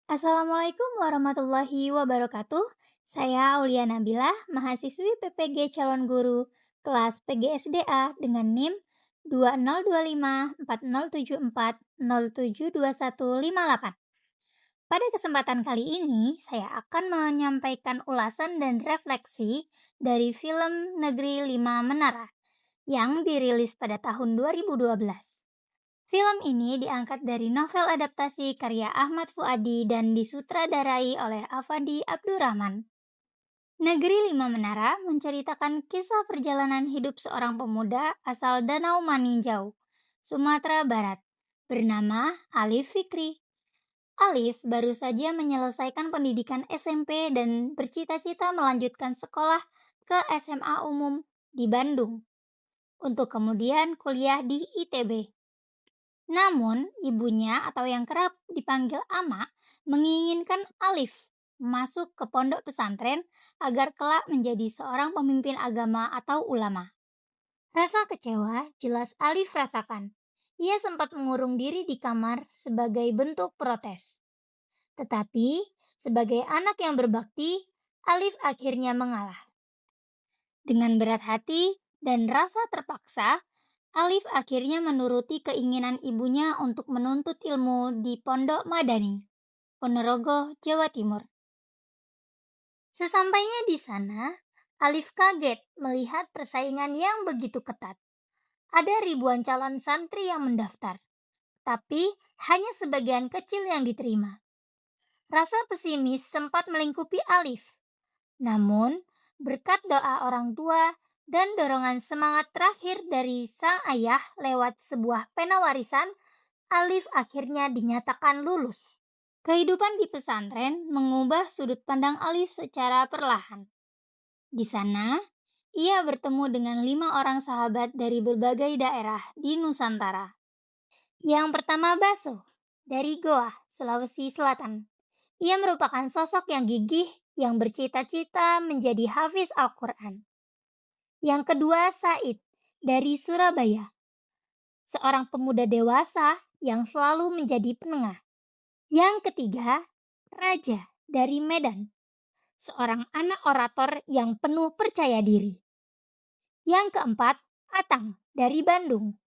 Assalamualaikum warahmatullahi wabarakatuh. Saya Aulia Nabila, mahasiswi PPG calon guru kelas PGSDA dengan NIM 20254074072158. Pada kesempatan kali ini, saya akan menyampaikan ulasan dan refleksi dari film Negeri Lima Menara yang dirilis pada tahun 2012. Film ini diangkat dari novel adaptasi karya Ahmad Fuadi dan disutradarai oleh Afandi Abdurrahman. Negeri Lima Menara menceritakan kisah perjalanan hidup seorang pemuda asal Danau Maninjau, Sumatera Barat, bernama Alif Fikri. Alif baru saja menyelesaikan pendidikan SMP dan bercita-cita melanjutkan sekolah ke SMA umum di Bandung untuk kemudian kuliah di ITB. Namun, ibunya atau yang kerap dipanggil Ama menginginkan Alif masuk ke pondok pesantren agar kelak menjadi seorang pemimpin agama atau ulama. Rasa kecewa jelas Alif rasakan. Ia sempat mengurung diri di kamar sebagai bentuk protes. Tetapi, sebagai anak yang berbakti, Alif akhirnya mengalah. Dengan berat hati dan rasa terpaksa, Alif akhirnya menuruti keinginan ibunya untuk menuntut ilmu di Pondok Madani, Ponorogo, Jawa Timur. Sesampainya di sana, Alif kaget melihat persaingan yang begitu ketat. Ada ribuan calon santri yang mendaftar, tapi hanya sebagian kecil yang diterima. Rasa pesimis sempat melingkupi Alif. Namun, berkat doa orang tua dan dorongan semangat terakhir dari sang ayah lewat sebuah pena warisan, Alif akhirnya dinyatakan lulus. Kehidupan di pesantren mengubah sudut pandang Alif secara perlahan. Di sana, ia bertemu dengan 5 orang sahabat dari berbagai daerah di Nusantara. Yang pertama Baso, dari Goa, Sulawesi Selatan. Ia merupakan sosok yang gigih yang bercita-cita menjadi hafiz Al-Quran. Yang kedua Said, dari Surabaya. Seorang pemuda dewasa yang selalu menjadi penengah. Yang ketiga, Raja, dari Medan. Seorang anak orator yang penuh percaya diri. Yang keempat, Atang, dari Bandung.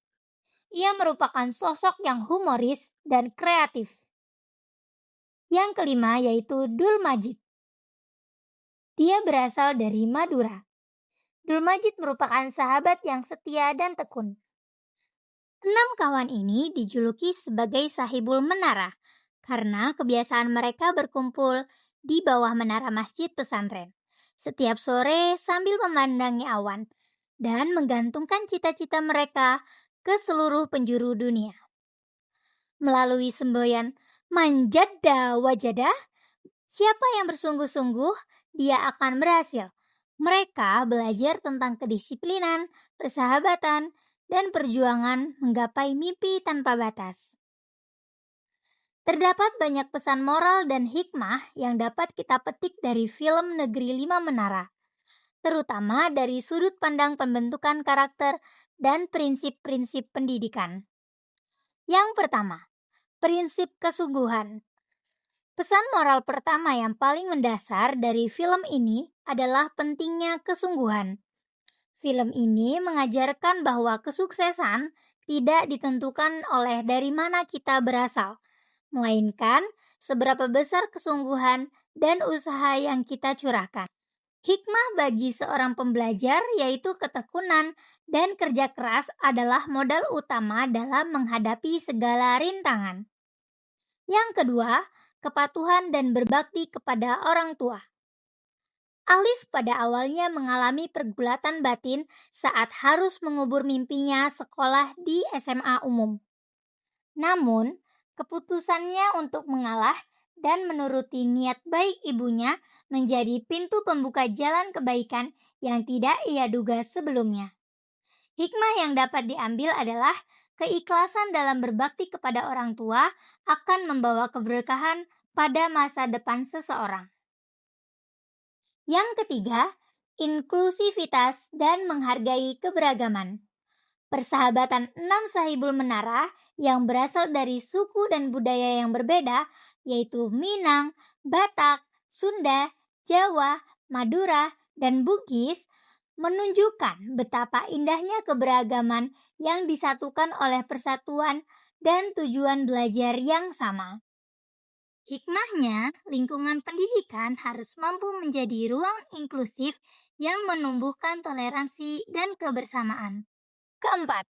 Ia merupakan sosok yang humoris dan kreatif. Yang kelima yaitu Dul Majid. Dia berasal dari Madura. Dul Majid merupakan sahabat yang setia dan tekun. 6 kawan ini dijuluki sebagai Sahibul Menara karena kebiasaan mereka berkumpul di bawah menara masjid pesantren setiap sore sambil memandangi awan dan menggantungkan cita-cita mereka ke seluruh penjuru dunia. Melalui semboyan manjada wajada, siapa yang bersungguh-sungguh, dia akan berhasil. Mereka belajar tentang kedisiplinan, persahabatan, dan perjuangan menggapai mimpi tanpa batas. Terdapat banyak pesan moral dan hikmah yang dapat kita petik dari film Negeri Lima Menara, terutama dari sudut pandang pembentukan karakter dan prinsip-prinsip pendidikan. Yang pertama, prinsip kesungguhan. Pesan moral pertama yang paling mendasar dari film ini adalah pentingnya kesungguhan. Film ini mengajarkan bahwa kesuksesan tidak ditentukan oleh dari mana kita berasal, melainkan seberapa besar kesungguhan dan usaha yang kita curahkan. Hikmah bagi seorang pembelajar yaitu ketekunan dan kerja keras adalah modal utama dalam menghadapi segala rintangan. Yang kedua, kepatuhan dan berbakti kepada orang tua. Alif pada awalnya mengalami pergulatan batin saat harus mengubur mimpinya sekolah di SMA umum. Namun, keputusannya untuk mengalah dan menuruti niat baik ibunya menjadi pintu pembuka jalan kebaikan yang tidak ia duga sebelumnya. Hikmah yang dapat diambil adalah keikhlasan dalam berbakti kepada orang tua akan membawa keberkahan pada masa depan seseorang. Yang ketiga, inklusivitas dan menghargai keberagaman. Persahabatan enam sahibul menara yang berasal dari suku dan budaya yang berbeda, yaitu Minang, Batak, Sunda, Jawa, Madura, dan Bugis, menunjukkan betapa indahnya keberagaman yang disatukan oleh persatuan dan tujuan belajar yang sama. Hikmahnya, lingkungan pendidikan harus mampu menjadi ruang inklusif yang menumbuhkan toleransi dan kebersamaan. Keempat,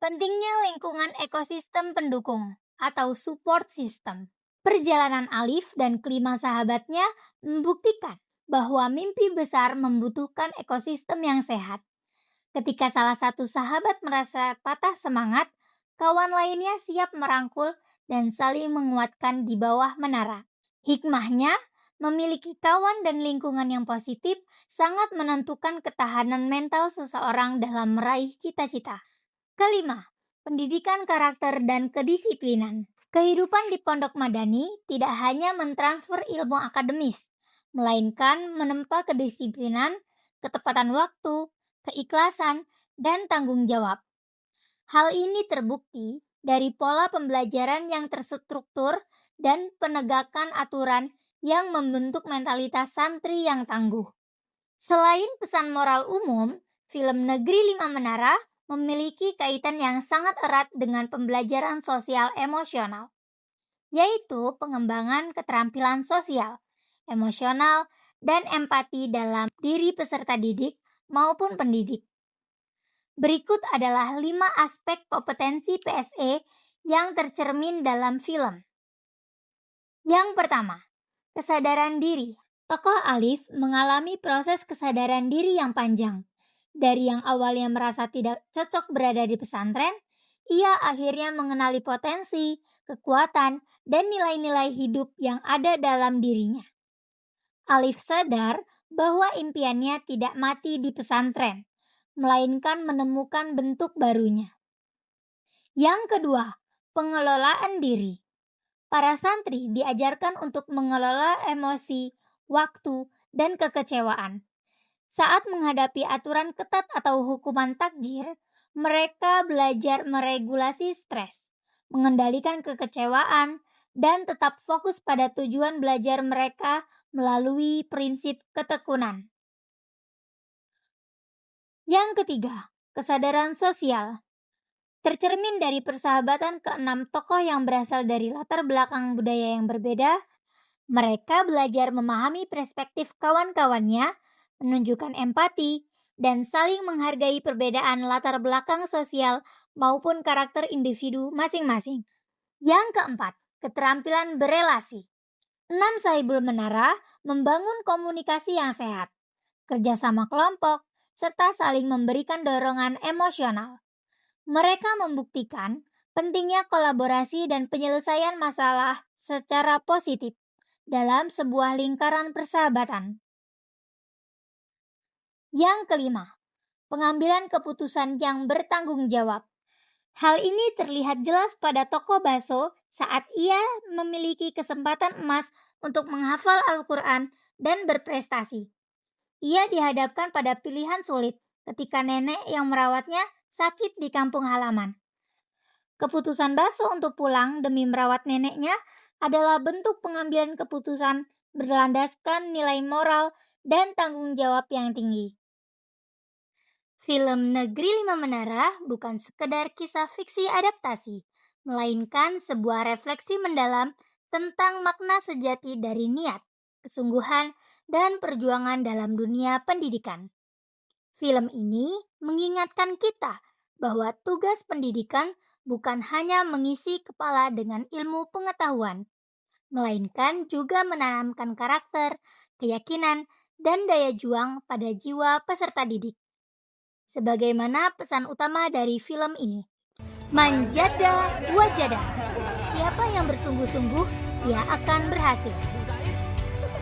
pentingnya lingkungan ekosistem pendukung atau support system. Perjalanan Alif dan kelima sahabatnya membuktikan bahwa mimpi besar membutuhkan ekosistem yang sehat. Ketika salah satu sahabat merasa patah semangat, kawan lainnya siap merangkul dan saling menguatkan di bawah menara. Hikmahnya, memiliki kawan dan lingkungan yang positif sangat menentukan ketahanan mental seseorang dalam meraih cita-cita. Kelima, pendidikan karakter dan kedisiplinan. Kehidupan di pondok madani tidak hanya mentransfer ilmu akademis, melainkan menempa kedisiplinan, ketepatan waktu, keikhlasan, dan tanggung jawab. Hal ini terbukti dari pola pembelajaran yang terstruktur dan penegakan aturan yang membentuk mentalitas santri yang tangguh. Selain pesan moral umum, film Negeri Lima Menara memiliki kaitan yang sangat erat dengan pembelajaran sosial emosional, yaitu pengembangan keterampilan sosial, emosional, dan empati dalam diri peserta didik maupun pendidik. Berikut adalah 5 aspek kompetensi PSE yang tercermin dalam film. Yang pertama, kesadaran diri. Tokoh Alif mengalami proses kesadaran diri yang panjang. Dari yang awalnya merasa tidak cocok berada di pesantren, ia akhirnya mengenali potensi, kekuatan, dan nilai-nilai hidup yang ada dalam dirinya. Alif sadar bahwa impiannya tidak mati di pesantren, melainkan menemukan bentuk barunya. Yang kedua, pengelolaan diri. Para santri diajarkan untuk mengelola emosi, waktu, dan kekecewaan. Saat menghadapi aturan ketat atau hukuman takjir, mereka belajar meregulasi stres, mengendalikan kekecewaan, dan tetap fokus pada tujuan belajar mereka melalui prinsip ketekunan. Yang ketiga, kesadaran sosial. Tercermin dari persahabatan keenam tokoh yang berasal dari latar belakang budaya yang berbeda, mereka belajar memahami perspektif kawan-kawannya, menunjukkan empati, dan saling menghargai perbedaan latar belakang sosial maupun karakter individu masing-masing. Yang keempat, keterampilan berelasi. 6 sahibul menara membangun komunikasi yang sehat, kerjasama kelompok, serta saling memberikan dorongan emosional. Mereka membuktikan pentingnya kolaborasi dan penyelesaian masalah secara positif dalam sebuah lingkaran persahabatan. Yang kelima, pengambilan keputusan yang bertanggung jawab. Hal ini terlihat jelas pada tokoh Baso saat ia memiliki kesempatan emas untuk menghafal Al-Quran dan berprestasi. Ia dihadapkan pada pilihan sulit ketika nenek yang merawatnya sakit di kampung halaman. Keputusan Baso untuk pulang demi merawat neneknya adalah bentuk pengambilan keputusan berlandaskan nilai moral dan tanggung jawab yang tinggi. Film Negeri Lima Menara bukan sekedar kisah fiksi adaptasi, melainkan sebuah refleksi mendalam tentang makna sejati dari niat, kesungguhan, dan perjuangan dalam dunia pendidikan. Film ini mengingatkan kita bahwa tugas pendidikan bukan hanya mengisi kepala dengan ilmu pengetahuan, melainkan juga menanamkan karakter, keyakinan, dan daya juang pada jiwa peserta didik. Sebagaimana pesan utama dari film ini, manjada wajada. Siapa yang bersungguh-sungguh, ia akan berhasil.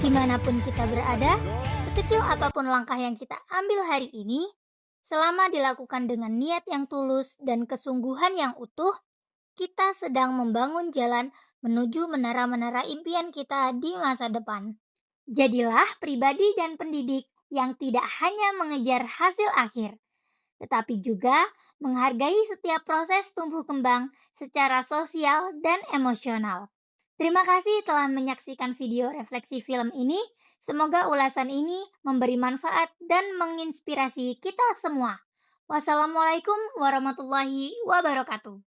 Dimanapun kita berada, sekecil apapun langkah yang kita ambil hari ini, selama dilakukan dengan niat yang tulus dan kesungguhan yang utuh, kita sedang membangun jalan menuju menara-menara impian kita di masa depan. Jadilah pribadi dan pendidik yang tidak hanya mengejar hasil akhir, tetapi juga menghargai setiap proses tumbuh kembang secara sosial dan emosional. Terima kasih telah menyaksikan video refleksi film ini. Semoga ulasan ini memberi manfaat dan menginspirasi kita semua. Wassalamualaikum warahmatullahi wabarakatuh.